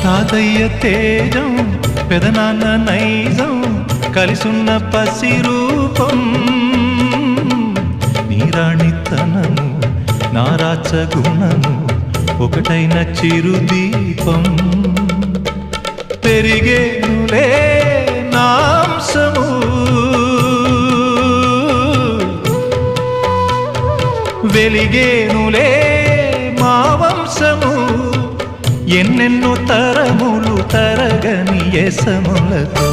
తాతయ్య తేజం పెదనాన్న నైజం కలిసున్న పసి రూపం నీరాణితనము నారాచ గుణము ఒకటైన చిరుదీపం పెరిగేనులే నాంసము వెలిగేనులే మా వంశము ఎన్నెన్నో తరములు తరగని యసములతో